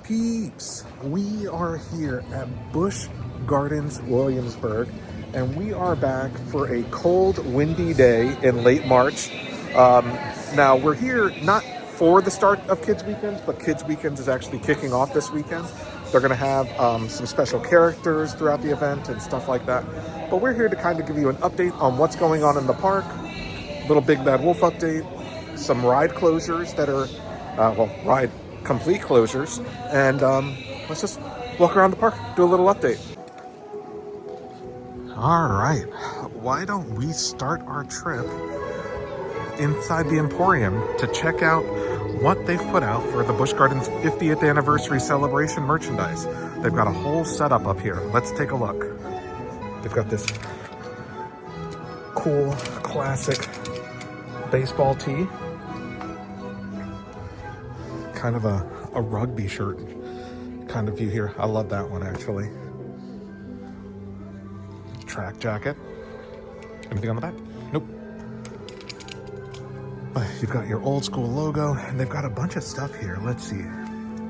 Peeps, we are here at Busch Gardens, Williamsburg, and we are back for a cold, windy day in late March. Now, we're here not for the start of Kids Weekends, but Kids Weekends is actually kicking off this weekend. They're going to have some special characters throughout the event and stuff like that. But we're here to kind of give you an update on what's going on in the park, a little Big Bad Wolf update, some ride closures that are, ride complete closures, and let's just walk around the park, do a little update. All right, why don't we start our trip inside the Emporium to check out what they've put out for the Busch Gardens 50th anniversary celebration merchandise. They've got a whole setup up here. Let's take a look. They've got this cool classic baseball tee, kind of a rugby shirt kind of view here. I love that one, actually. Track jacket. Anything on the back? Nope. You've got your old school logo, and they've got a bunch of stuff here. Let's see.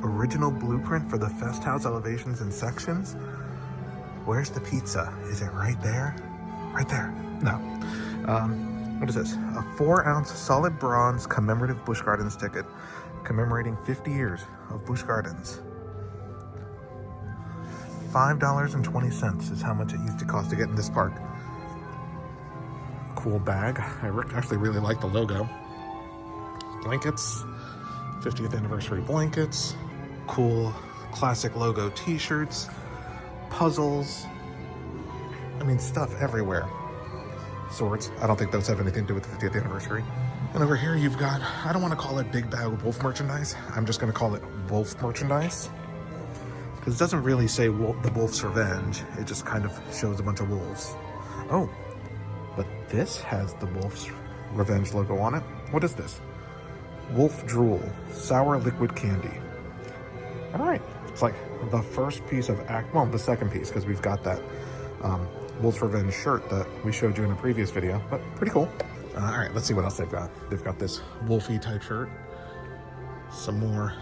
Original blueprint for the Fest House elevations and sections. Where's the pizza? Is it right there? Right there. No. What is this? A 4-ounce solid bronze commemorative Busch Gardens ticket commemorating 50 years of Busch Gardens. $5.20 is how much it used to cost to get in this park. Cool bag. I actually really like the logo. Blankets, 50th anniversary blankets, cool classic logo t-shirts, puzzles. I mean, stuff everywhere. Swords. I don't think those have anything to do with the 50th anniversary. And over here you've got, I don't want to call it Big Bad Wolf merchandise. I'm just going to call it Wolf merchandise. Because it doesn't really say the Wolf's Revenge. It just kind of shows a bunch of wolves. Oh, but this has the Wolf's Revenge logo on it. What is this? Wolf Drool, sour liquid candy. All right, it's like the first piece of the second piece, because we've got that Wolf's Revenge shirt that we showed you in a previous video, but pretty cool. All right, let's see what else they've got. They've got this Wolfie type shirt. Some more.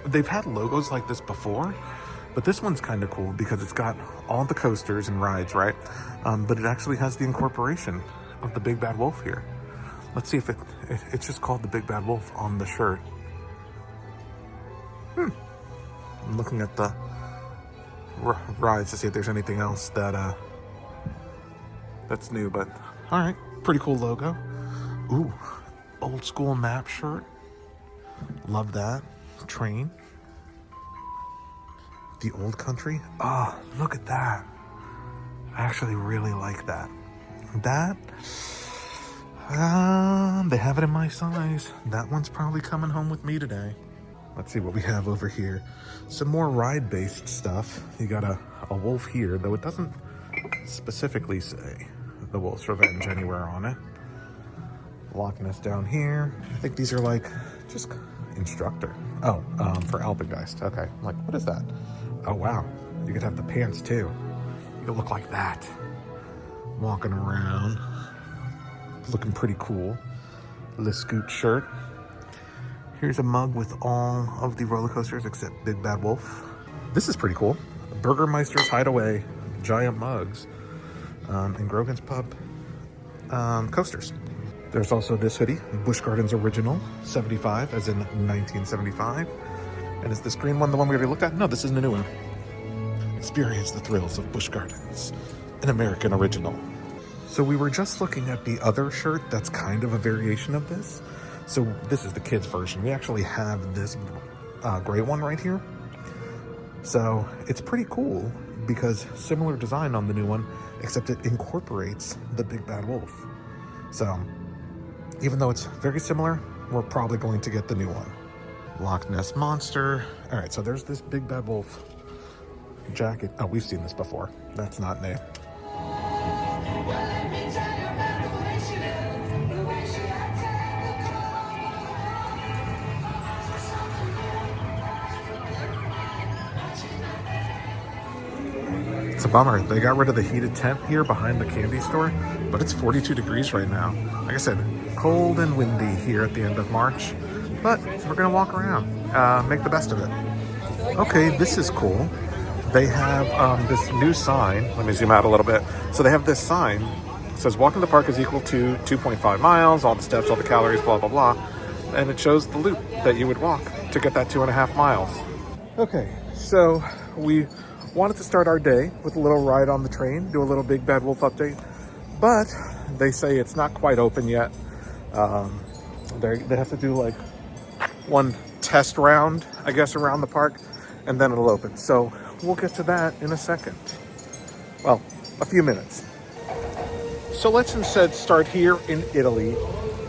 They've had logos like this before, but this one's kind of cool because it's got all the coasters and rides, right? But it actually has the incorporation of the Big Bad Wolf here. Let's see if it's just called the Big Bad Wolf on the shirt. I'm looking at the rides to see if there's anything else that's new, but all right, pretty cool logo. Ooh, old school map shirt. Love that. Train. The old country. Oh, look at that. I actually really like that. They have it in my size. That one's probably coming home with me today. Let's see what we have over here. Some more ride-based stuff. You got a wolf here, though it doesn't specifically say the Wolf's Revenge anywhere on it. Loch Ness down here. I think these are like just instructor. Oh, for Alpengeist. Okay, like what is that? Oh wow, you could have the pants too. You could look like that, walking around, looking pretty cool. Le Scoot shirt. Here's a mug with all of the roller coasters except Big Bad Wolf. This is pretty cool. Burgermeister's Hideaway giant mugs and Grogan's Pub coasters. There's also this hoodie, Busch Gardens Original, 75, as in 1975. And is this green one the one we already looked at? No, this isn't a new one. Experience the thrills of Busch Gardens, an American original. So we were just looking at the other shirt that's kind of a variation of this. So this is the kids version. We actually have this gray one right here. So it's pretty cool because similar design on the new one, except it incorporates the Big Bad Wolf. So even though it's very similar, we're probably going to get the new one. Loch Ness Monster. All right, so there's this Big Bad Wolf jacket. Oh, we've seen this before. That's not new. It's a bummer. They got rid of the heated tent here behind the candy store, but it's 42 degrees right now. Like I said, cold and windy here at the end of March, but we're gonna walk around, make the best of it. Okay, this is cool. They have this new sign. Let me zoom out a little bit. So they have this sign. It says walking the park is equal to 2.5 miles, all the steps, all the calories, blah, blah, blah. And it shows the loop that you would walk to get that 2.5 miles. Okay, so we wanted to start our day with a little ride on the train, do a little Big Bad Wolf update, but they say it's not quite open yet. They have to do like one test round, I guess, around the park, and then it'll open. So we'll get to that in a second. Well, a few minutes. So let's instead start here in Italy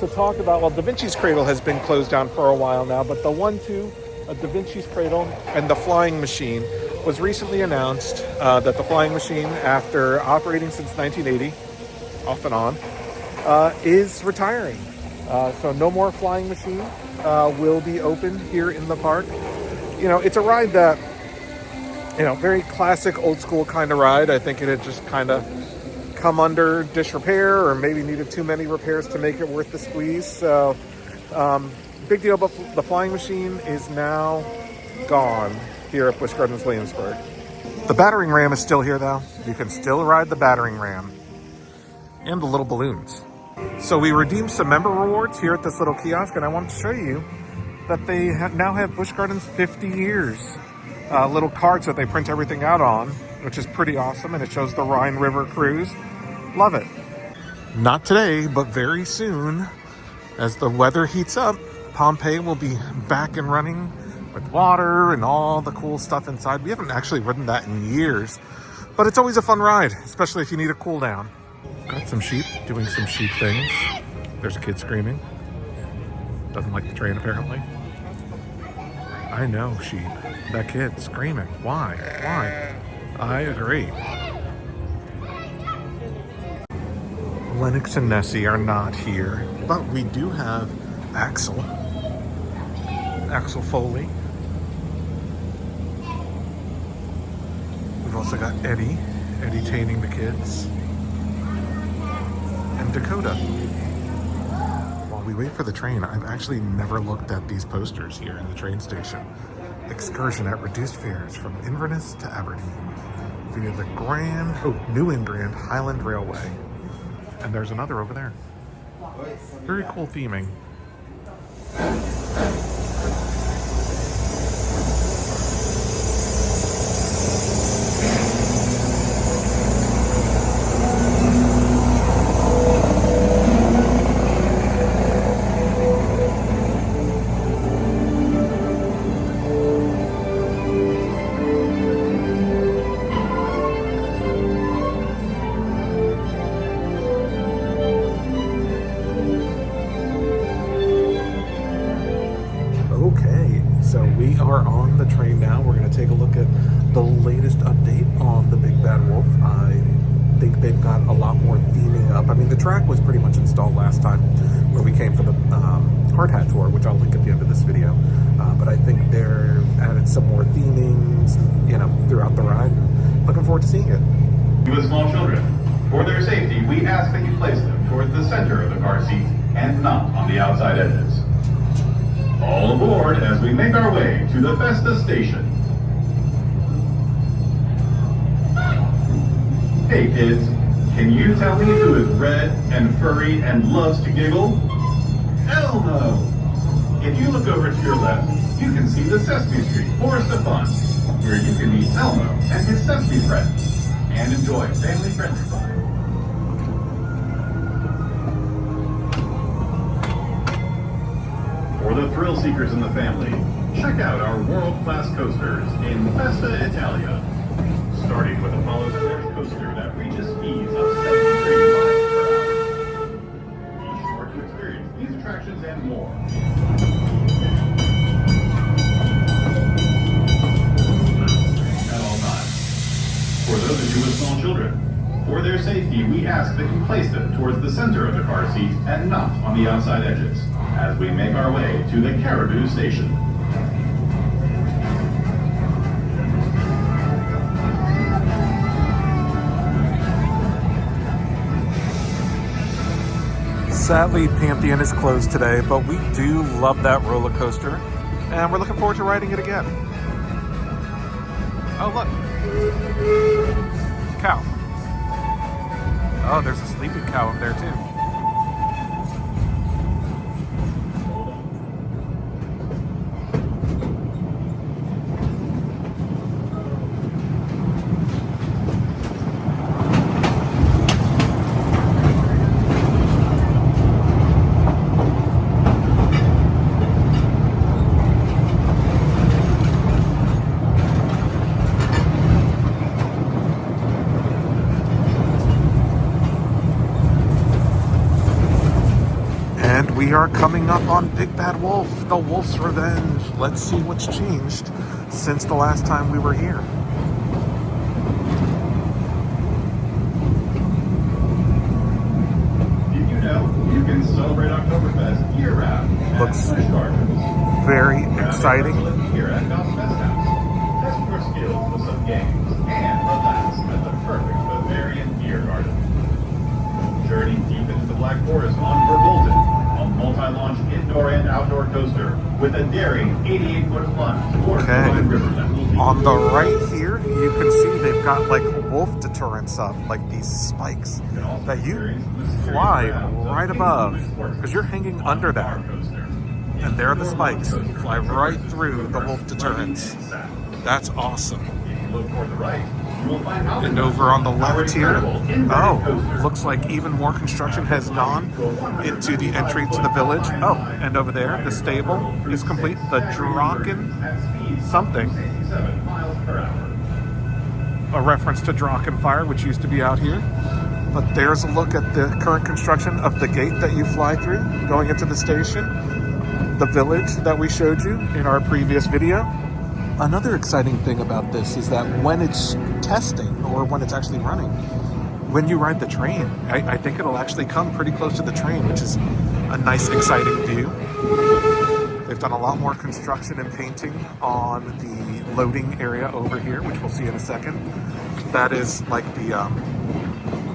to talk about, well, Da Vinci's Cradle has been closed down for a while now, but the Da Vinci's Cradle and the Flying Machine was recently announced that the Flying Machine, after operating since 1980, off and on, is retiring. So no more Flying Machine will be open here in the park. You know, it's a ride that, you know, very classic old school kind of ride. I think it had just kind of come under dish repair, or maybe needed too many repairs to make it worth the squeeze. So big deal, but the Flying Machine is now gone here at Busch Gardens Williamsburg. The battering ram is still here though. You can still ride the battering ram and the little balloons. So we redeemed some member rewards here at this little kiosk, and I wanted to show you that they now have Busch Gardens 50 years. Little cards that they print everything out on, which is pretty awesome, and it shows the Rhine River cruise. Love it. Not today, but very soon, as the weather heats up, Pompeii will be back and running with water and all the cool stuff inside. We haven't actually ridden that in years, but it's always a fun ride, especially if you need a cool down. Got some sheep doing some sheep things. There's a kid screaming. Doesn't like the train, apparently. I know, sheep. That kid screaming. Why? I agree. Lennox and Nessie are not here, but we do have Axel Foley. We've also got Eddie entertaining the kids, and Dakota. While we wait for the train, I've actually never looked at these posters here in the train station. Excursion at reduced fares from Inverness to Aberdeen via the New England Highland Railway. And there's another over there. Very cool theming. We are on the train now. We're going to take a look at the latest update on the Big Bad Wolf. I think they've got a lot more theming up. I mean, the track was pretty much installed last time when we came for the Hard Hat Tour, which I'll link at the end of this video. But I think they're added some more themings, you know, throughout the ride. Looking forward to seeing it. With small children, for their safety, we ask that you place them towards the center of the car seat and not on the outside edges. All aboard as we make our way to the Festa station. Hey kids, can you tell me who is red and furry and loves to giggle? Elmo! If you look over to your left, you can see the Sesame Street Forest of Fun, where you can meet Elmo and his Sesame friends and enjoy family-friendly fun. For the thrill seekers in the family, check out our world-class coasters in Festa Italia. Starting with Apollo's Fairy coaster that reaches speeds of 73 miles per hour. Be sure to experience these attractions and more. At all times. For those of you with small children, for their safety, we ask that you place them towards the center of the car seat and not on the outside edges, as we make our way to the Caribou Station. Sadly, Pantheon is closed today, but we do love that roller coaster, and we're looking forward to riding it again. Oh, look. Cow. Oh, there's a sleeping cow up there, too. And we are coming up on Big Bad Wolf, the Wolf's Revenge. Let's see what's changed since the last time we were here. Did you know you can celebrate Oktoberfest year-round? Looks very exciting. Here at Best House. Test your skills with some games and relax at the perfect Bavarian beer garden. Journey deep into the Black Forest on Verbolten, a multi-launch indoor and outdoor coaster with a daring 88-foot plunge towards the Rhine River that will lead On the right here, you can see they've got like wolf deterrents up, like these spikes that you fly right above because you're hanging under that. And there are the spikes. You fly right through the wolf deterrents. That's awesome. If you look toward the right, you will find out. And over on the left here, oh, looks like even more construction has gone into the entry to the village. Oh, and over there, the stable is complete. The Drachen something. A reference to Drachenfire, which used to be out here. But there's a look at the current construction of the gate that you fly through, going into the station. The village that we showed you in our previous video. Another exciting thing about this is that when it's testing or when it's actually running, when you ride the train, I think it'll actually come pretty close to the train, which is a nice, exciting view. They've done a lot more construction and painting on the loading area over here, which we'll see in a second. That is like the,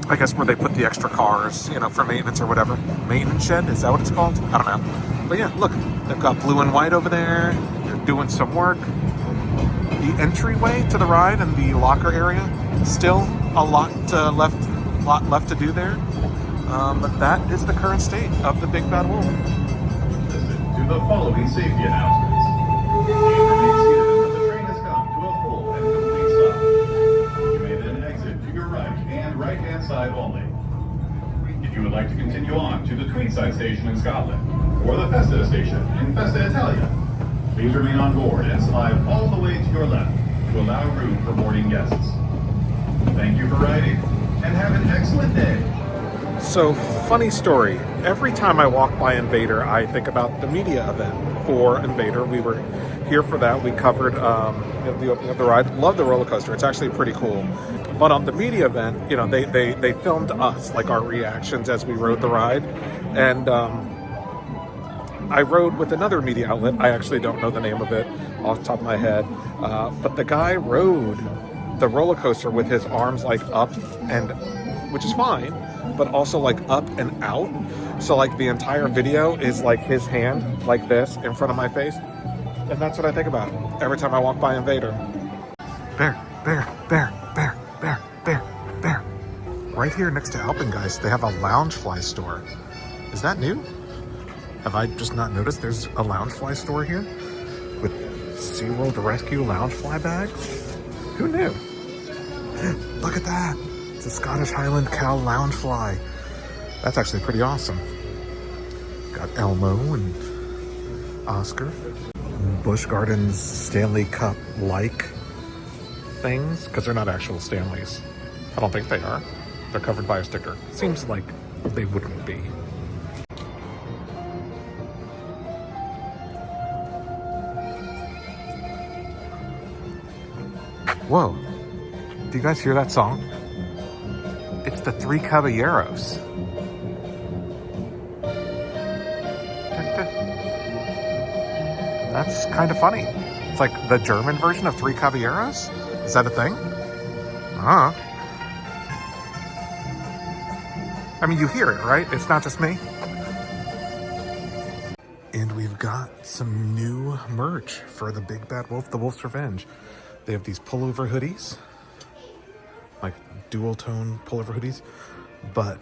I guess where they put the extra cars, you know, for maintenance or whatever. Maintenance shed, is that what it's called? I don't know. But yeah, look, they've got blue and white over there. They're doing some work. The entryway to the ride and the locker area, still a lot left to do there. But that is the current state of the Big Bad Wolf. Listen to the following safety announcements. Please remain seated until the train has come to a full and complete stop. You may then exit to your right and right-hand side only. If you would like to continue on to the Tweedside station in Scotland or the Festa station in Festa Italia, please remain on board and slide all the way to your left to allow room for boarding guests. Thank you for riding and have an excellent day. So, funny story. Every time I walk by Invadr, I think about the media event for Invadr. We were here for that. We covered the opening of the ride. Love the roller coaster. It's actually pretty cool. But on the media event, you know, they filmed us, like our reactions as we rode the ride. And I rode with another media outlet. I actually don't know the name of it off the top of my head. But the guy rode the roller coaster with his arms like up, and which is fine, but also like up and out. So like the entire video is like his hand like this in front of my face. And that's what I think about every time I walk by Invadr. Bear, bear, bear, bear, bear, bear, bear. Right here next to Alpengeist, they have a Loungefly store. Is that new? Have I just not noticed there's a Loungefly store here? With SeaWorld Rescue Loungefly bags? Who knew? Look at that. It's a Scottish Highland Cow Loungefly. That's actually pretty awesome. Got Elmo and Oscar. Busch Gardens Stanley Cup-like things, because they're not actual Stanleys. I don't think they are. They're covered by a sticker. Seems like they wouldn't be. Whoa. Do you guys hear that song? It's the Three Caballeros. That's kind of funny. It's like the German version of Three Caballeros? Is that a thing? I mean, you hear it, right? It's not just me. And we've got some new merch for the Big Bad Wolf, the Wolf's Revenge. They have these pullover hoodies, like dual tone pullover hoodies, but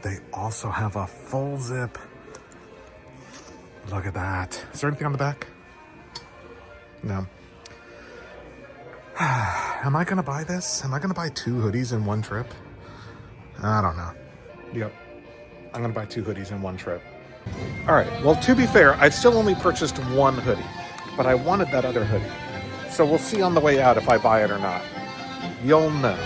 they also have a full zip. Look at that. Is there anything on the back? No. Am I gonna buy this? Am I gonna buy 2 hoodies in one trip? I don't know. Yep. I'm gonna buy 2 hoodies in one trip. All right, well, to be fair, I've still only purchased 1 hoodie, but I wanted that other hoodie. So we'll see on the way out if I buy it or not. You'll know.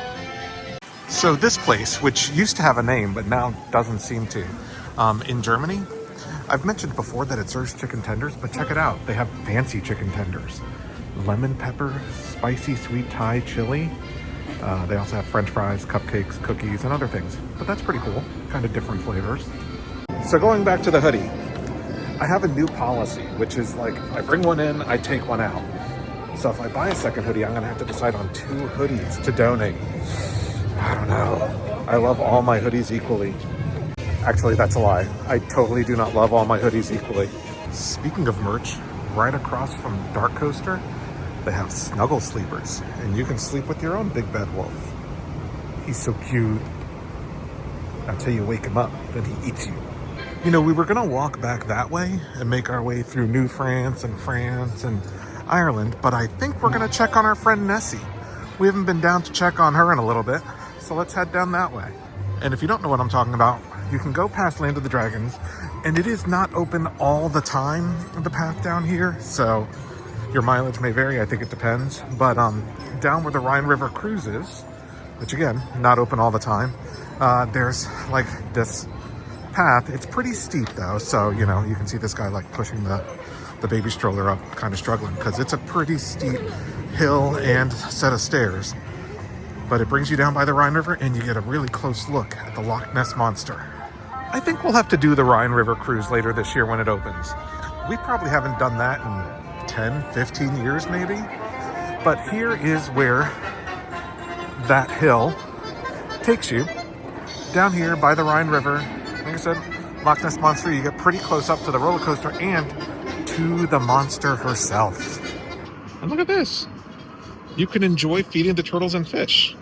So this place, which used to have a name, but now doesn't seem to, in Germany, I've mentioned before that it serves chicken tenders, but check it out. They have fancy chicken tenders. Lemon pepper, spicy sweet Thai chili. They also have French fries, cupcakes, cookies, and other things. But that's pretty cool. Kind of different flavors. So going back to the hoodie, I have a new policy, which is like, I bring one in, I take one out. So if I buy a second hoodie, I'm gonna have to decide on 2 hoodies to donate. I don't know. I love all my hoodies equally. Actually, that's a lie. I totally do not love all my hoodies equally. Speaking of merch, right across from Dark Coaster, they have snuggle sleepers, and you can sleep with your own big bad wolf. He's so cute. Until you wake him up, then he eats you. You know, we were gonna walk back that way and make our way through New France and Ireland, but I think we're gonna check on our friend Nessie. We haven't been down to check on her in a little bit, so let's head down that way. And if you don't know what I'm talking about, you can go past Land of the Dragons, and it is not open all the time, the path down here, so your mileage may vary, I think it depends. But down where the Rhine River cruises, which again, not open all the time, there's like this path. It's pretty steep though, so you know, you can see this guy like pushing the baby stroller up, kind of struggling, because it's a pretty steep hill and set of stairs. But it brings you down by the Rhine River, and you get a really close look at the Loch Ness Monster. I think we'll have to do the Rhine River cruise later this year when it opens. We probably haven't done that in 10, 15 years maybe. But here is where that hill takes you. Down here by the Rhine River, like I said, Loch Ness Monster, you get pretty close up to the roller coaster and to the monster herself. And look at this. You can enjoy feeding the turtles and fish.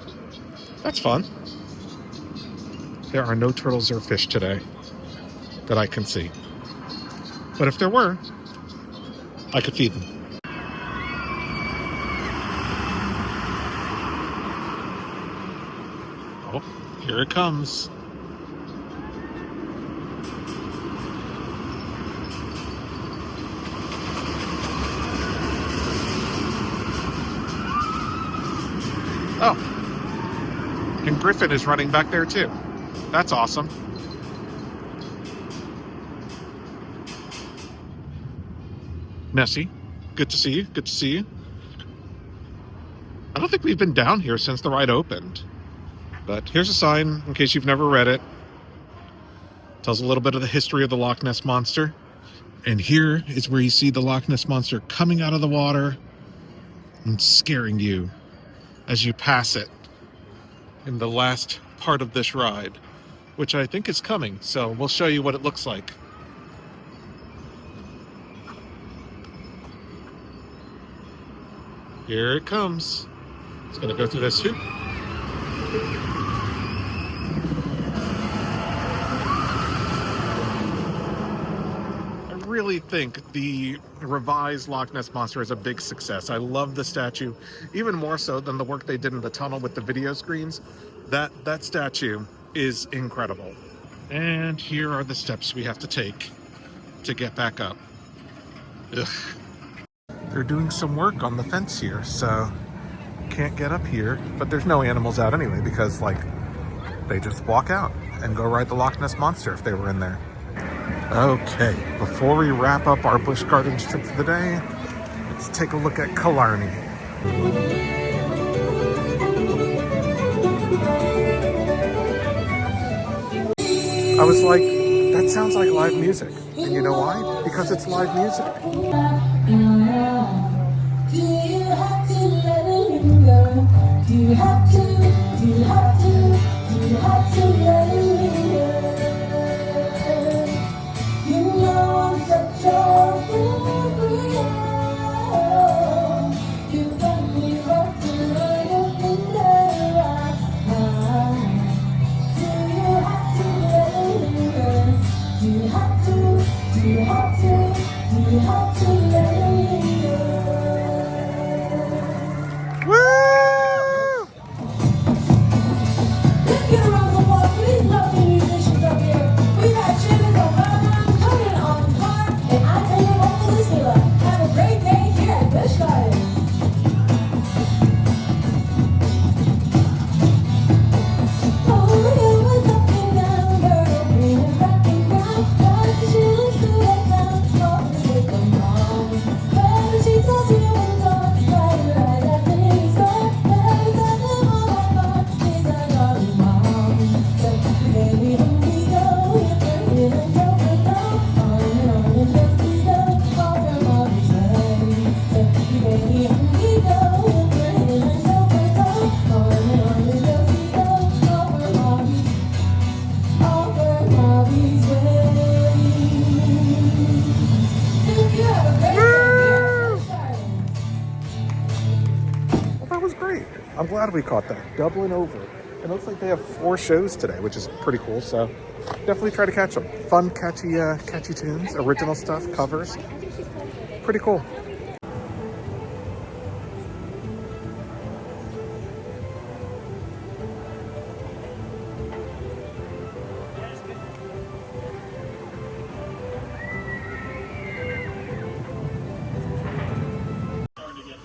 That's fun. There are no turtles or fish today that I can see. But if there were, I could feed them. Oh, here it comes. Oh, and Griffin is running back there too. That's awesome. Nessie, good to see you. Good to see you. I don't think we've been down here since the ride opened. But here's a sign in case you've never read it. Tells a little bit of the history of the Loch Ness Monster. And here is where you see the Loch Ness Monster coming out of the water and scaring you as you pass it in the last part of this ride, which I think is coming. So we'll show you what it looks like. Here it comes. It's going to go through this hoop. I really think the revised Loch Ness Monster is a big success. I love the statue, even more so than the work they did in the tunnel with the video screens. That statue is incredible. And here are the steps we have to take to get back up. Ugh. They're doing some work on the fence here, so can't get up here, but there's no animals out anyway because like they just walk out and go ride the Loch Ness Monster if they were in there. Okay, before we wrap up our Busch Gardens trip for the day, let's take a look at Killarney. I was like, that sounds like live music. And you know why? Because it's live music. Do you have to let him go? Do you have to? Do you have to? Do you have to let him go? You know I'm such a fool. You got me right. was great. I'm glad we caught that. Dublin Over. It looks like they have 4 shows today, which is pretty cool. So definitely try to catch them. Fun, catchy tunes, original stuff, covers. Pretty cool.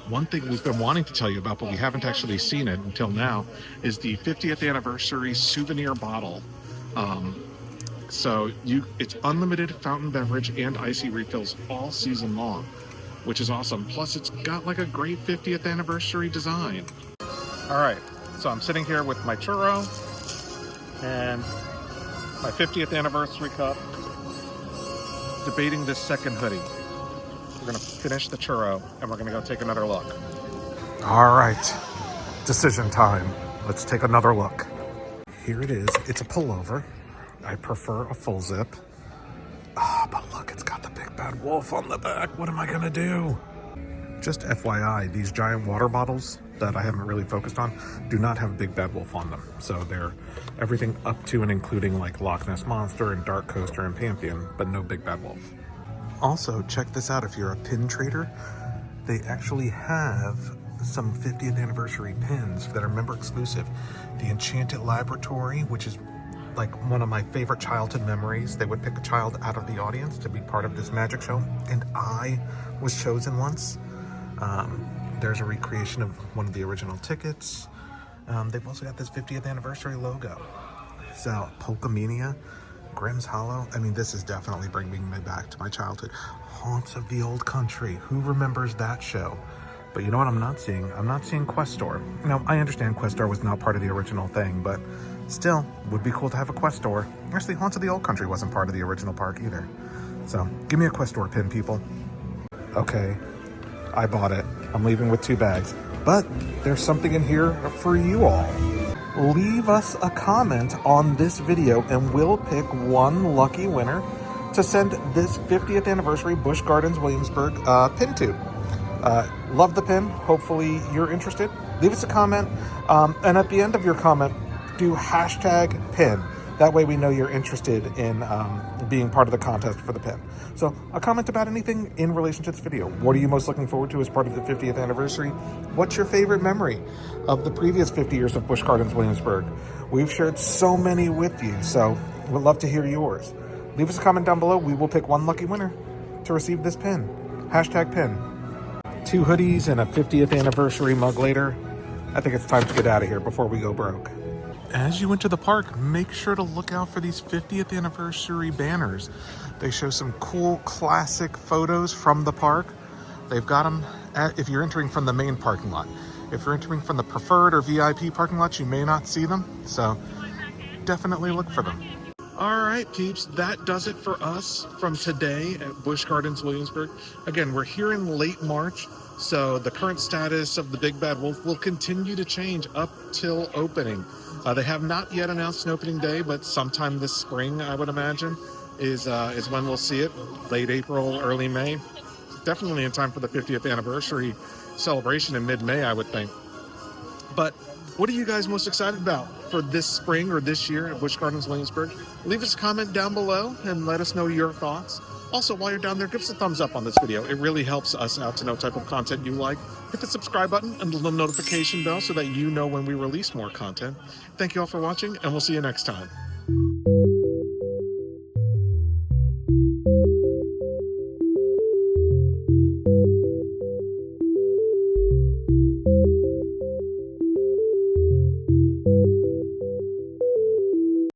One thing we've been wanting to tell you about, but we haven't actually seen it until now, is the 50th anniversary souvenir bottle. It's unlimited fountain beverage and icy refills all season long, which is awesome. Plus, it's got like a great 50th anniversary design. All right, so I'm sitting here with my churro and my 50th anniversary cup, debating this second hoodie. We're gonna finish the churro and we're gonna go take another look. All right, decision time. Let's take another look. Here it is. It's a pullover. I prefer a full zip. But look, it's got the big bad wolf on the back. What am I gonna do? Just FYI, these giant water bottles that I haven't really focused on do not have big bad wolf on them. So they're everything up to and including like Loch Ness Monster and Dark Coaster and Pantheon, but no big bad wolf. Also, check this out if you're a pin trader. They actually have some 50th anniversary pins that are member exclusive. The Enchanted Laboratory, which is like one of my favorite childhood memories. They would pick a child out of the audience to be part of this magic show, and I was chosen once. There's a recreation of one of the original tickets. They've also got this 50th anniversary logo. So, Polkamania, Grimm's Hollow. I mean, this is definitely bringing me back to my childhood. Haunts of the Old Country. Who remembers that show? But you know what I'm not seeing? I'm not seeing Questor. Now, I understand Questor was not part of the original thing, but still, would be cool to have a Questor. Actually, Haunts of the Old Country wasn't part of the original park either. So, give me a Questor pin, people. Okay, I bought it. I'm leaving with 2 bags. But there's something in here for you all. Leave us a comment on this video and we'll pick one lucky winner to send this 50th anniversary Busch Gardens Williamsburg pin to. Love the pin. Hopefully you're interested. Leave us a comment. And at the end of your comment, do #pin. That way we know you're interested in being part of the contest for the pin. So a comment about anything in relation to this video. What are you most looking forward to as part of the 50th anniversary? What's your favorite memory of the previous 50 years of Busch Gardens Williamsburg? We've shared so many with you, so we'd love to hear yours. Leave us a comment down below. We will pick one lucky winner to receive this pin. #pin. 2 hoodies and a 50th anniversary mug later. I think it's time to get out of here before we go broke. As you enter the park, make sure to look out for these 50th anniversary banners. They show some cool classic photos from the park. They've got them if you're entering from the main parking lot. If you're entering from the preferred or VIP parking lots, you may not see them. So definitely look for them. All right, peeps, that does it for us from today at Busch Gardens Williamsburg. Again, we're here in late March, so the current status of the Big Bad Wolf will continue to change up till opening. They have not yet announced an opening day, but sometime this spring, I would imagine, is when we'll see it. Late April, early May. Definitely in time for the 50th anniversary celebration in mid-May, I would think. But what are you guys most excited about for this spring or this year at Busch Gardens Williamsburg? Leave us a comment down below and let us know your thoughts. Also, while you're down there, give us a thumbs up on this video. It really helps us out to know what type of content you like. Hit the subscribe button and the little notification bell so that you know when we release more content. Thank you all for watching, and we'll see you next time.